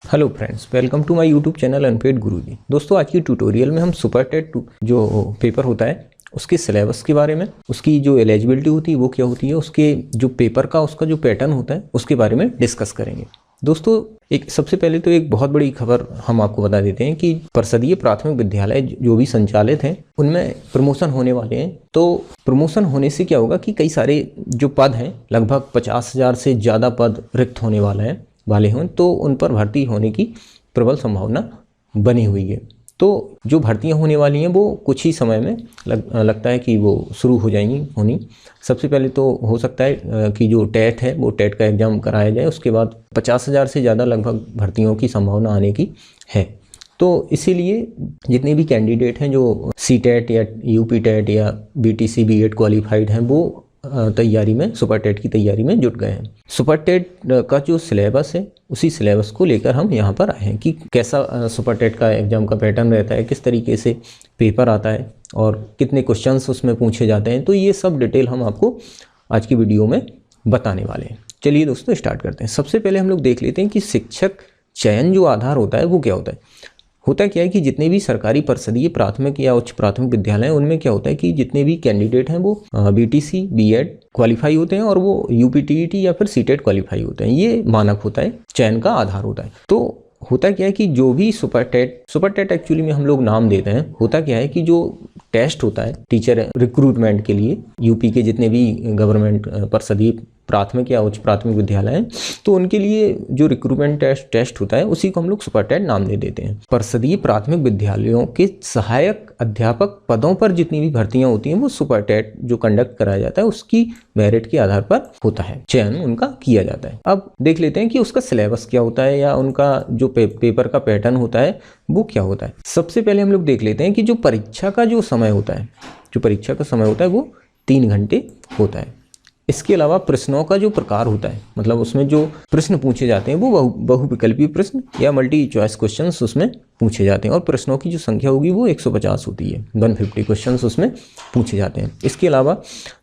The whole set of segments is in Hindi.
Hello friends, welcome to my YouTube channel Unpaid Guruji. दोस्तों, आज की ट्यूटोरियल में हम सुपर टेट जो पेपर होता है उसके सिलेबस के बारे में, उसकी जो एलिजिबिलिटी होती है वो क्या होती है, उसके जो पेपर का उसका जो पैटर्न होता है उसके बारे में डिस्कस करेंगे। दोस्तों, एक सबसे पहले तो एक बहुत बड़ी खबर हम आपको बता देते हैं कि परिषदीय प्राथमिक विद्यालय जो भी संचालित हैं उनमें प्रमोशन होने वाले हैं। तो प्रमोशन होने से क्या होगा कि कई सारे जो पद हैं, लगभग 50,000 से ज़्यादा पद रिक्त होने वाले हों, तो उन पर भर्ती होने की प्रबल संभावना बनी हुई है। तो जो भर्तियां होने वाली हैं वो कुछ ही समय में लगता है कि वो शुरू हो जाएंगी होनी। सबसे पहले तो हो सकता है कि जो टेट है वो टेट का एग्ज़ाम कराया जाए, उसके बाद 50,000 से ज़्यादा लगभग भर्तियों की संभावना आने की है। तो इसीलिए जितने भी कैंडिडेट हैं जो सी टेट या यूपी टेट या बीटीसी बीएड क्वालिफाइड हैं वो तैयारी में, सुपर टेट की तैयारी में जुट गए हैं। सुपर टेट का जो सिलेबस है उसी सिलेबस को लेकर हम यहाँ पर आए हैं कि कैसा सुपर टेट का एग्ज़ाम का पैटर्न रहता है, किस तरीके से पेपर आता है और कितने क्वेश्चंस उसमें पूछे जाते हैं। तो ये सब डिटेल हम आपको आज की वीडियो में बताने वाले हैं। चलिए दोस्तों, स्टार्ट करते हैं। सबसे पहले हम लोग देख लेते हैं कि शिक्षक चयन जो आधार होता है वो क्या होता है। होता क्या है कि जितने भी सरकारी परिषदीय प्राथमिक या उच्च प्राथमिक विद्यालय हैं उनमें क्या होता है कि जितने भी कैंडिडेट हैं वो बीटीसी बीएड क्वालिफाई होते हैं और वो यूपीटीईटी या फिर सीटेट क्वालिफाई होते हैं। ये मानक होता है, चयन का आधार होता है। तो होता क्या है कि जो भी सुपर टेट एक्चुअली में हम लोग नाम देते हैं। होता क्या है कि जो टेस्ट होता है टीचर रिक्रूटमेंट के लिए, यूपी के जितने भी गवर्नमेंट परिषदीय प्राथमिक या उच्च प्राथमिक विद्यालय हैं तो उनके लिए जो रिक्रूटमेंट टेस्ट होता है उसी को हम लोग सुपर टेट नाम दे देते हैं। परिषदीय प्राथमिक विद्यालयों के सहायक अध्यापक पदों पर जितनी भी भर्तियां होती हैं वो सुपर टेट जो कंडक्ट कराया जाता है उसकी मेरिट के आधार पर होता है, चयन उनका किया जाता है। अब देख लेते हैं कि उसका सिलेबस क्या होता है या उनका जो पेपर का पैटर्न होता है वो क्या होता है। सबसे पहले हम लोग देख लेते हैं कि जो परीक्षा का जो समय होता है वो 3 घंटे होता है। इसके अलावा प्रश्नों का जो प्रकार होता है, मतलब उसमें जो प्रश्न पूछे जाते हैं वो बहुविकल्पीय प्रश्न या मल्टी चॉइस क्वेश्चंस उसमें पूछे जाते हैं और प्रश्नों की जो संख्या होगी वो 150 होती है। 150 क्वेश्चंस उसमें पूछे जाते हैं। इसके अलावा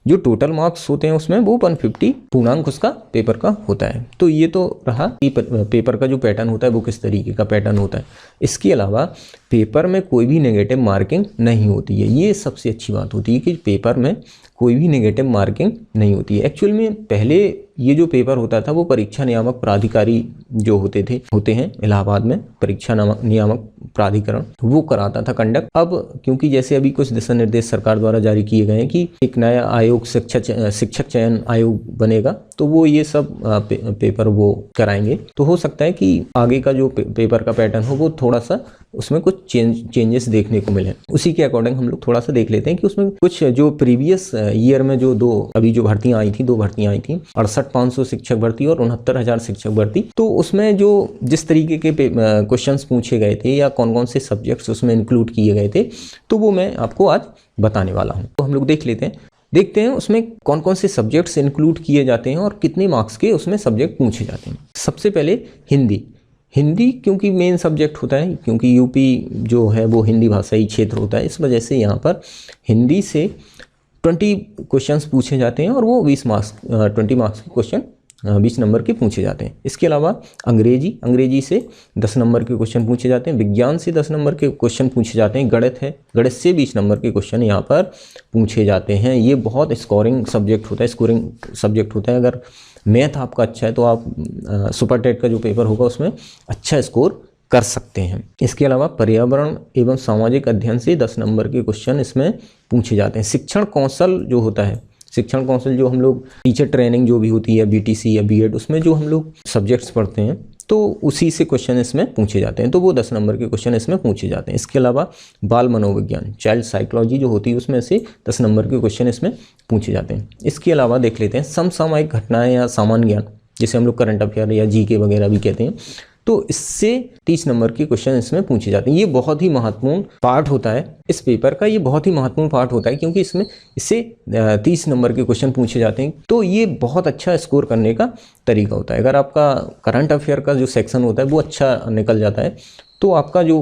जो टोटल मार्क्स होते हैं उसमें वो 150 पूर्णांक उसका पेपर का होता है। तो ये तो रहा कि पेपर का जो पैटर्न होता है वो किस तरीके का पैटर्न होता है। इसके अलावा पेपर में कोई भी नेगेटिव मार्किंग नहीं होती है। ये सबसे अच्छी बात होती है कि पेपर में कोई भी नेगेटिव मार्किंग नहीं होती है। एक्चुअल में पहले ये जो पेपर होता था वो परीक्षा नियामक प्राधिकारी जो होते हैं इलाहाबाद में, परीक्षा नियामक प्राधिकरण वो कराता था कंडक्ट। अब क्योंकि जैसे अभी कुछ दिशा निर्देश सरकार द्वारा जारी किए गए हैं कि एक नया आयोग शिक्षक चयन आयोग बनेगा, तो वो ये सब पेपर वो कराएंगे। तो हो सकता है कि आगे का जो पेपर का पैटर्न हो वो थोड़ा सा उसमें कुछ चेंजेस देखने को मिले। उसी के अकॉर्डिंग हम लोग थोड़ा सा देख लेते हैं कि उसमें कुछ जो प्रीवियस ईयर में जो दो भर्तियां आई थी 68,500 शिक्षक भर्ती और 69,000 शिक्षक भर्ती। तो उसमें जो जिस तरीके के क्वेश्चंस पूछे गए थे या कौन कौन से सब्जेक्ट्स उसमें इंक्लूड किए गए थे तो वो मैं आपको आज बताने वाला हूँ। तो हम लोग देखते हैं उसमें कौन कौन से सब्जेक्ट्स इंक्लूड किए जाते हैं और कितने मार्क्स के उसमें सब्जेक्ट पूछे जाते हैं। सबसे पहले हिंदी क्योंकि मेन सब्जेक्ट होता है, क्योंकि यूपी जो है वो हिंदी भाषाई क्षेत्र होता है, इस वजह से यहाँ पर हिंदी से 20 क्वेश्चंस पूछे जाते हैं और वो 20 मार्क्स के क्वेश्चन 20 नंबर के पूछे जाते हैं। इसके अलावा अंग्रेजी से 10 नंबर के क्वेश्चन पूछे जाते हैं। विज्ञान से 10 नंबर के क्वेश्चन पूछे जाते हैं। गणित से 20 नंबर के क्वेश्चन यहाँ पर पूछे जाते हैं। ये बहुत स्कोरिंग सब्जेक्ट होता है। अगर मैथ आपका अच्छा है तो आप सुपर टेट का जो पेपर होगा उसमें अच्छा स्कोर कर सकते हैं। इसके अलावा पर्यावरण एवं सामाजिक अध्ययन से 10 नंबर के क्वेश्चन इसमें पूछे जाते हैं। शिक्षण कौशल जो हम लोग टीचर ट्रेनिंग जो भी होती है बीटीसी या बीएड, उसमें जो हम लोग सब्जेक्ट्स पढ़ते हैं तो उसी से क्वेश्चन इसमें पूछे जाते हैं। तो वो 10 नंबर के क्वेश्चन इसमें पूछे जाते हैं। इसके अलावा बाल मनोविज्ञान चाइल्ड साइकोलॉजी जो होती है उसमें से 10 नंबर के क्वेश्चन इसमें पूछे जाते हैं। इसके अलावा देख लेते हैं समसामयिक घटनाएं या सामान्य ज्ञान, जिसे हम लोग करंट अफेयर या जीके वगैरह भी कहते हैं, तो इससे 30 नंबर के क्वेश्चन इसमें पूछे जाते हैं। ये बहुत ही महत्वपूर्ण पार्ट होता है इस पेपर का, क्योंकि इससे 30 नंबर के क्वेश्चन पूछे जाते हैं। तो ये बहुत अच्छा स्कोर करने का तरीका होता है। अगर आपका करंट अफेयर का जो सेक्शन होता है वो अच्छा निकल जाता है तो आपका जो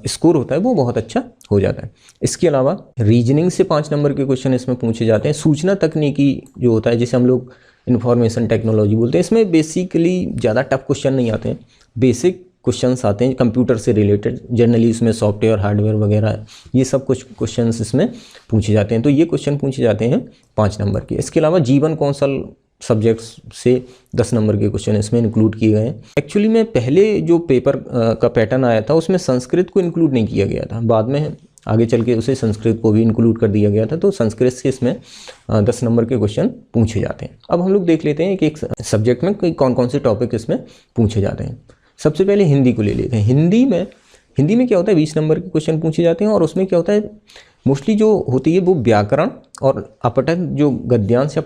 स्कोर होता है वो बहुत अच्छा हो जाता है। इसके अलावा रीजनिंग से 5 नंबर के क्वेश्चन इसमें पूछे जाते हैं। सूचना तकनीकी जो होता है, जिसे हम लोग इन्फॉर्मेशन टेक्नोलॉजी बोलते हैं, इसमें बेसिकली ज़्यादा टफ क्वेश्चन नहीं आते हैं। बेसिक क्वेश्चंस आते हैं कंप्यूटर से रिलेटेड, जनरली इसमें सॉफ्टवेयर हार्डवेयर वगैरह ये सब कुछ क्वेश्चंस इसमें पूछे जाते हैं। तो ये क्वेश्चन पूछे जाते हैं 5 नंबर के। इसके अलावा जीवन कौशल सब्जेक्ट्स से 10 नंबर के क्वेश्चन इसमें इंक्लूड किए गए हैं। एक्चुअली में पहले जो पेपर का पैटर्न आया था उसमें संस्कृत को इंक्लूड नहीं किया गया था, बाद में आगे चल के उसे संस्कृत को भी इंक्लूड कर दिया गया था। तो संस्कृत से इसमें 10 नंबर के क्वेश्चन पूछे जाते हैं। अब हम लोग देख लेते हैं कि एक सब्जेक्ट में कौन कौन से टॉपिक इसमें पूछे जाते हैं। सबसे पहले हिंदी को ले लेते हैं। हिंदी में क्या होता है 20 नंबर के क्वेश्चन पूछे जाते हैं और उसमें क्या होता है मोस्टली जो होती है वो व्याकरण और अपठन जो गद्यांश या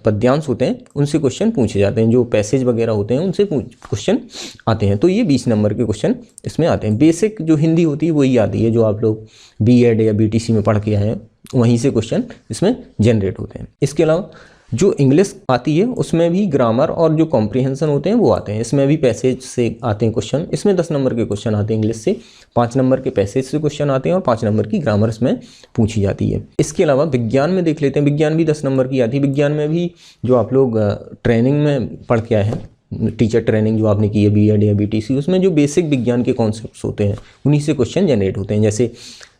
पद्यांश होते हैं उनसे क्वेश्चन पूछे जाते हैं, जो पैसेज वगैरह होते हैं उनसे क्वेश्चन आते हैं। तो ये 20 नंबर के क्वेश्चन इसमें आते हैं। बेसिक जो हिंदी होती है वही आती है जो आप लोग बीएड या बीटीसी में पढ़ के आए हैं, वहीं से क्वेश्चन इसमें जनरेट होते हैं। इसके अलावा जो इंग्लिश आती है उसमें भी ग्रामर और जो कॉम्प्रिहेंशन होते हैं वो आते हैं, इसमें भी पैसेज से आते हैं क्वेश्चन। इसमें 10 नंबर के क्वेश्चन आते हैं इंग्लिश से, 5 नंबर के पैसेज से क्वेश्चन आते हैं और 5 नंबर की ग्रामर इसमें पूछी जाती है। इसके अलावा विज्ञान में देख लेते हैं। विज्ञान भी 10 नंबर की आती है। विज्ञान में भी जो आप लोग ट्रेनिंग में पढ़ के आए हैं, टीचर ट्रेनिंग जो आपने की है बीएड या बीटीसी, उसमें जो बेसिक विज्ञान के कॉन्सेप्ट्स होते हैं उन्हीं से क्वेश्चन जनरेट होते हैं। जैसे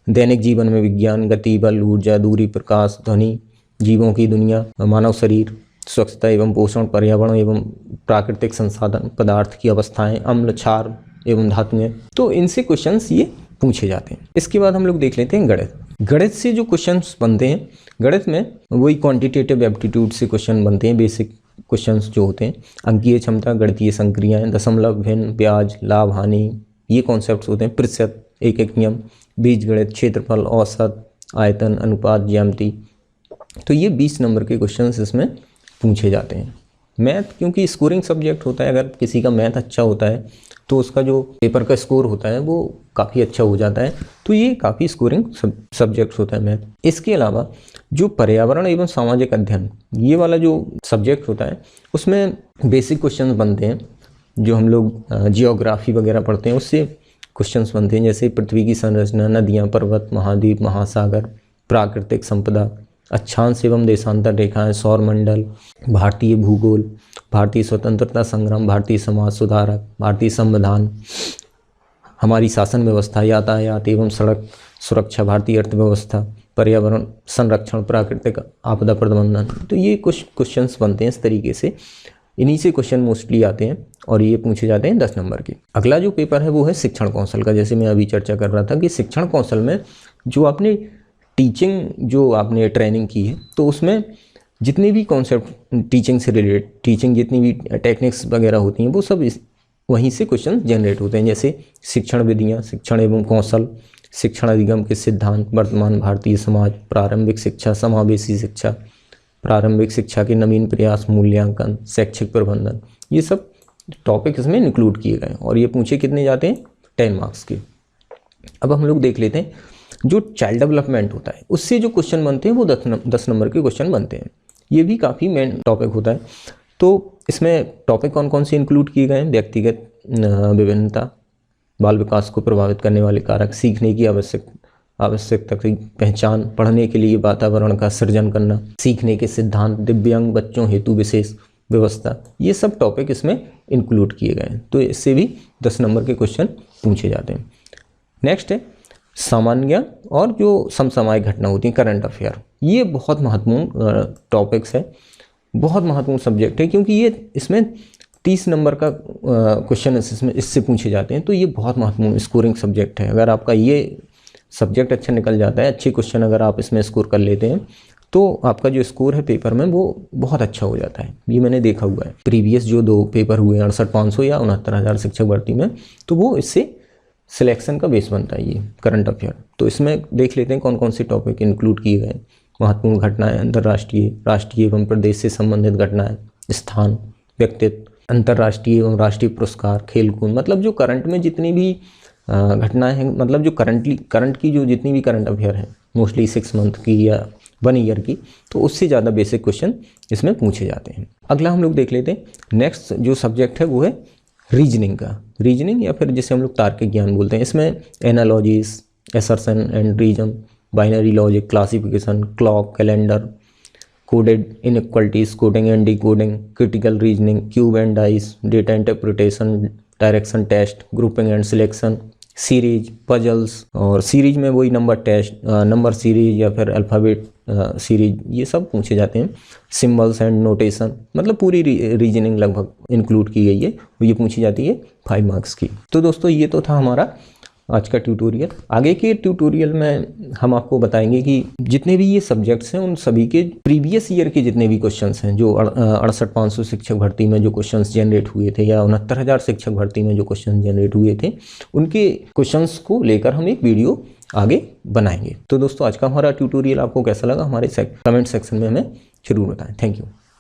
दैनिक जीवन में विज्ञान, गति, बल, ऊर्जा, दूरी, प्रकाश, ध्वनि, जीवों की दुनिया, मानव शरीर, स्वच्छता एवं पोषण, पर्यावरण एवं प्राकृतिक संसाधन, पदार्थ की अवस्थाएं, अम्ल, क्षार एवं धातुएं। तो इनसे क्वेश्चंस ये पूछे जाते हैं। इसके बाद हम लोग देख लेते हैं गणित। गणित से जो क्वेश्चंस बनते हैं, गणित में वही क्वांटिटेटिव एप्टीट्यूड से क्वेश्चन बनते हैं। बेसिक क्वेश्चंस जो होते हैं, अंकीय क्षमता, गणितीय संक्रियाएं, दशमलव, भिन्न, ब्याज, लाभ, हानि, ये कॉन्सेप्ट्स होते हैं। प्रतिशत, एक नियम, बीजगणित, क्षेत्रफल, औसत, आयतन, अनुपात, ज्यामिति। तो ये 20 नंबर के क्वेश्चंस इसमें पूछे जाते हैं। मैथ क्योंकि स्कोरिंग सब्जेक्ट होता है, अगर किसी का मैथ अच्छा होता है तो उसका जो पेपर का स्कोर होता है वो काफ़ी अच्छा हो जाता है। तो ये काफ़ी स्कोरिंग सब्जेक्ट होता है मैथ। इसके अलावा जो पर्यावरण एवं सामाजिक अध्ययन ये वाला जो सब्जेक्ट होता है उसमें बेसिक क्वेश्चन बनते हैं। जो हम लोग जियोग्राफी वगैरह पढ़ते हैं उससे क्वेश्चंस बनते हैं, जैसे पृथ्वी की संरचना, नदियाँ, पर्वत, महाद्वीप, महासागर, प्राकृतिक संपदा, अक्षांश एवं देशांतर रेखाएं, सौर मंडल, भारतीय भूगोल, भारतीय स्वतंत्रता संग्राम, भारतीय समाज सुधारक, भारतीय संविधान, हमारी शासन व्यवस्था, यातायात एवं सड़क सुरक्षा, भारतीय अर्थव्यवस्था, पर्यावरण संरक्षण, प्राकृतिक आपदा प्रबंधन। तो ये कुछ क्वेश्चंस बनते हैं इस तरीके से। इन्हीं से क्वेश्चन मोस्टली आते हैं और ये पूछे जाते हैं 10 नंबर के। अगला जो पेपर है वो है शिक्षण कौशल का। जैसे मैं अभी चर्चा कर रहा था कि शिक्षण कौशल में जो आपने टीचिंग जो आपने ट्रेनिंग की है तो उसमें जितने भी कॉन्सेप्ट टीचिंग से रिलेटेड, टीचिंग जितनी भी टेक्निक्स वगैरह होती हैं वो सब वहीं से क्वेश्चन जनरेट होते हैं। जैसे शिक्षण विधियाँ, शिक्षण एवं कौशल, शिक्षण अधिगम के सिद्धांत, वर्तमान भारतीय समाज, प्रारंभिक शिक्षा, समावेशी शिक्षा, प्रारंभिक शिक्षा के नवीन प्रयास, मूल्यांकन, शैक्षिक प्रबंधन, ये सब टॉपिक इसमें इंक्लूड किए गए और ये पूछे कितने जाते हैं 10 मार्क्स के। अब हम लोग देख लेते हैं जो चाइल्ड डेवलपमेंट होता है उससे जो क्वेश्चन बनते हैं वो 10 नंबर के क्वेश्चन बनते हैं। ये भी काफ़ी मेन टॉपिक होता है। तो इसमें टॉपिक कौन कौन से इंक्लूड किए गए हैं? व्यक्तिगत विभिन्नता, बाल विकास को प्रभावित करने वाले कारक, सीखने की आवश्यकता की पहचान, पढ़ने के लिए वातावरण का सृजन करना, सीखने के सिद्धांत, दिव्यांग बच्चों हेतु विशेष व्यवस्था, ये सब टॉपिक इसमें इंक्लूड किए गए हैं। तो इससे भी 10 नंबर के क्वेश्चन पूछे जाते हैं। नेक्स्ट है सामान्य और जो समसामयिक घटना होती है, करंट अफेयर। ये बहुत महत्वपूर्ण टॉपिक्स है, बहुत महत्वपूर्ण सब्जेक्ट है क्योंकि ये इसमें 30 नंबर का क्वेश्चन इससे पूछे जाते हैं। तो ये बहुत महत्वपूर्ण स्कोरिंग सब्जेक्ट है। अगर आपका ये सब्जेक्ट अच्छा निकल जाता है, अच्छे क्वेश्चन अगर आप इसमें स्कोर कर लेते हैं तो आपका जो स्कोर है पेपर में वो बहुत अच्छा हो जाता है। ये मैंने देखा हुआ है। प्रीवियस जो 2 पेपर हुए 68,500 या 69,000 शिक्षक भर्ती में, तो वो इससे सिलेक्शन का बेस बनता है ये करंट अफेयर। तो इसमें देख लेते हैं कौन कौन से टॉपिक इंक्लूड किए गए। महत्वपूर्ण घटनाएं, अंतर्राष्ट्रीय, राष्ट्रीय एवं प्रदेश से संबंधित घटनाएं, स्थान, व्यक्तित्व, अंतर्राष्ट्रीय एवं राष्ट्रीय पुरस्कार, खेलकूद, मतलब जो करंट में जितनी भी घटनाएं हैं, मतलब जो करंट की जो जितनी भी करंट अफेयर है मोस्टली 6 मंथ की या 1 ईयर की, तो उससे ज़्यादा बेसिक क्वेश्चन इसमें पूछे जाते हैं। अगला हम लोग देख लेते हैं नेक्स्ट जो सब्जेक्ट है वो है रीजनिंग का। रीजनिंग या फिर जिसे हम लोग तार्किक ज्ञान बोलते हैं। इसमें analogies, assertion and reason, binary logic, classification, clock, calendar, coded inequalities, coding and decoding, critical reasoning, cube and dice, data interpretation, direction test, grouping and selection, series, puzzles, और सीरीज में वही नंबर टेस्ट, नंबर सीरीज या फिर अल्फ़ाबेट सीरीज, ये सब पूछे जाते हैं। सिंबल्स एंड नोटेशन, मतलब पूरी रीजनिंग लगभग इंक्लूड की गई है, ये पूछी जाती है 5 मार्क्स की। तो दोस्तों ये तो था हमारा आज का ट्यूटोरियल। आगे के ट्यूटोरियल में हम आपको बताएंगे कि जितने भी ये सब्जेक्ट्स हैं उन सभी के प्रीवियस ईयर के जितने भी क्वेश्चंस हैं, जो 68,500 शिक्षक भर्ती में जो क्वेश्चंस जनरेट हुए थे या 69,000 शिक्षक भर्ती में जो क्वेश्चन जनरेट हुए थे, उनके क्वेश्चंस को लेकर हम एक वीडियो आगे बनाएंगे। तो दोस्तों आज का हमारा ट्यूटोरियल आपको कैसा लगा, हमारे कमेंट सेक्शन में हमें जरूर बताएं। Thank you.